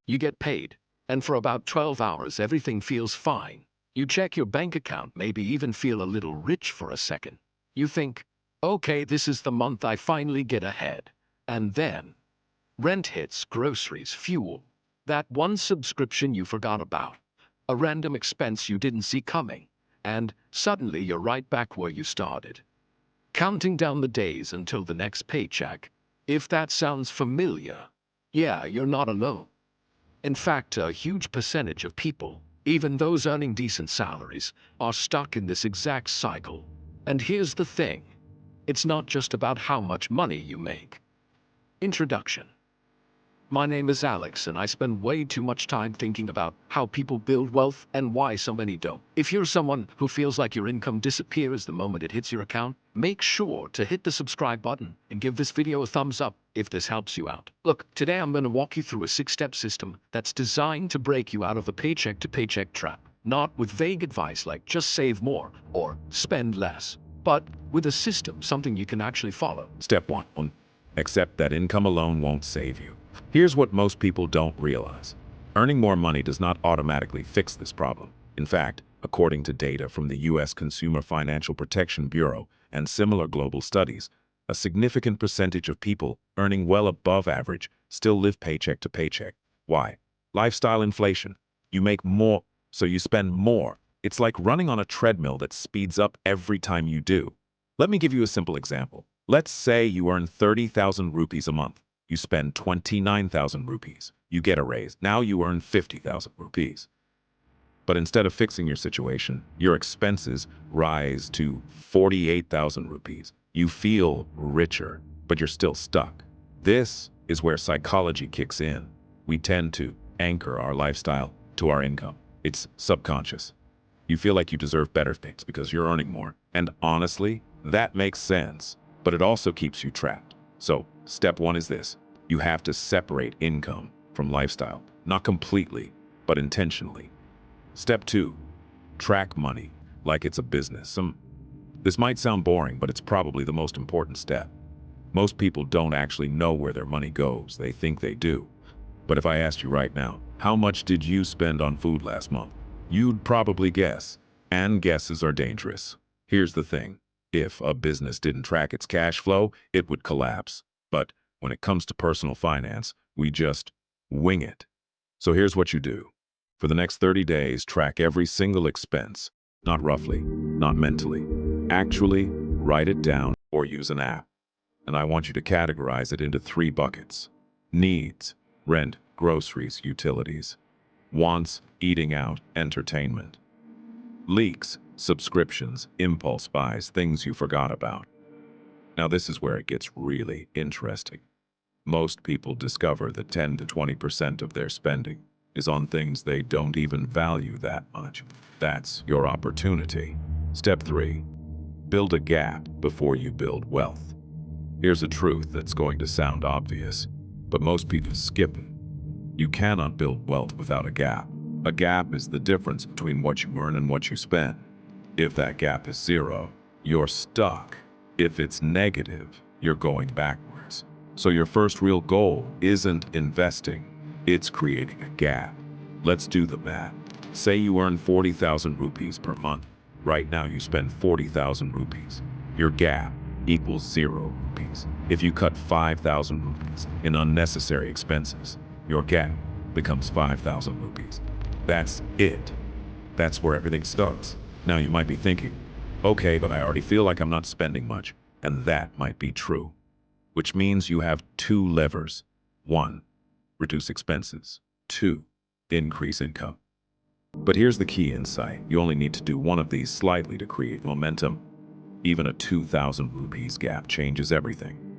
You get paid, and for about 12 hours everything feels fine. You check your bank account, maybe even feel a little rich for a second. You think, okay, this is the month I finally get ahead. And then, rent hits, groceries, fuel, that one subscription you forgot about, a random expense you didn't see coming, and suddenly you're right back where you started, counting down the days until the next paycheck. If that sounds familiar, yeah, you're not alone. In fact, a huge percentage of people, even those earning decent salaries, are stuck in this exact cycle. And here's the thing, it's not just about how much money you make. Introduction. My name is Alex, and I spend way too much time thinking about how people build wealth and why so many don't. If you're someone who feels like your income disappears the moment it hits your account, make sure to hit the subscribe button and give this video a thumbs up if this helps you out. Look, today I'm going to walk you through a 6-step system that's designed to break you out of the paycheck-to-paycheck trap. Not with vague advice like just save more or spend less, but with a system, something you can actually follow. Step 1. Accept that income alone won't save you. Here's what most people don't realize. Earning more money does not automatically fix this problem. In fact, according to data from the U.S. Consumer Financial Protection Bureau and similar global studies, a significant percentage of people earning well above average still live paycheck to paycheck. Why? Lifestyle inflation. You make more, so you spend more. It's like running on a treadmill that speeds up every time you do. Let me give you a simple example. Let's say you earn 30,000 rupees a month. You spend 29,000 rupees. You get a raise. Now you earn 50,000 rupees. But instead of fixing your situation, your expenses rise to 48,000 rupees. You feel richer, but you're still stuck. This is where psychology kicks in. We tend to anchor our lifestyle to our income. It's subconscious. You feel like you deserve better things because you're earning more. And honestly, that makes sense, but it also keeps you trapped. So, step 1 is this. You have to separate income from lifestyle, not completely, but intentionally. Step 2, track money like it's a business. This might sound boring, but it's probably the most important step. Most people don't actually know where their money goes. They think they do. But if I asked you right now, how much did you spend on food last month? You'd probably guess, and guesses are dangerous. Here's the thing. If a business didn't track its cash flow, it would collapse. But when it comes to personal finance, we just wing it. So here's what you do. For the next 30 days, track every single expense. Not roughly, not mentally. Actually, write it down or use an app. And I want you to categorize it into 3 buckets. Needs, rent, groceries, utilities. Wants, eating out, entertainment. Leaks, subscriptions, impulse buys, things you forgot about. Now this is where it gets really interesting. Most people discover that 10 to 20% of their spending is on things they don't even value that much. That's your opportunity. Step 3. Build a gap before you build wealth. Here's a truth that's going to sound obvious, but most people skip it. You cannot build wealth without a gap. A gap is the difference between what you earn and what you spend. If that gap is 0, you're stuck. If it's negative, you're going backwards. So your first real goal isn't investing, it's creating a gap. Let's do the math. Say you earn 40,000 rupees per month. Right now you spend 40,000 rupees. Your gap equals 0 rupees. If you cut 5,000 rupees in unnecessary expenses, your gap becomes 5,000 rupees. That's it. That's where everything starts. Now you might be thinking, okay, but I already feel like I'm not spending much. And that might be true. Which means you have 2 levers. 1, reduce expenses. 2, increase income. But here's the key insight. You only need to do one of these slightly to create momentum. Even a 2,000 rupees gap changes everything.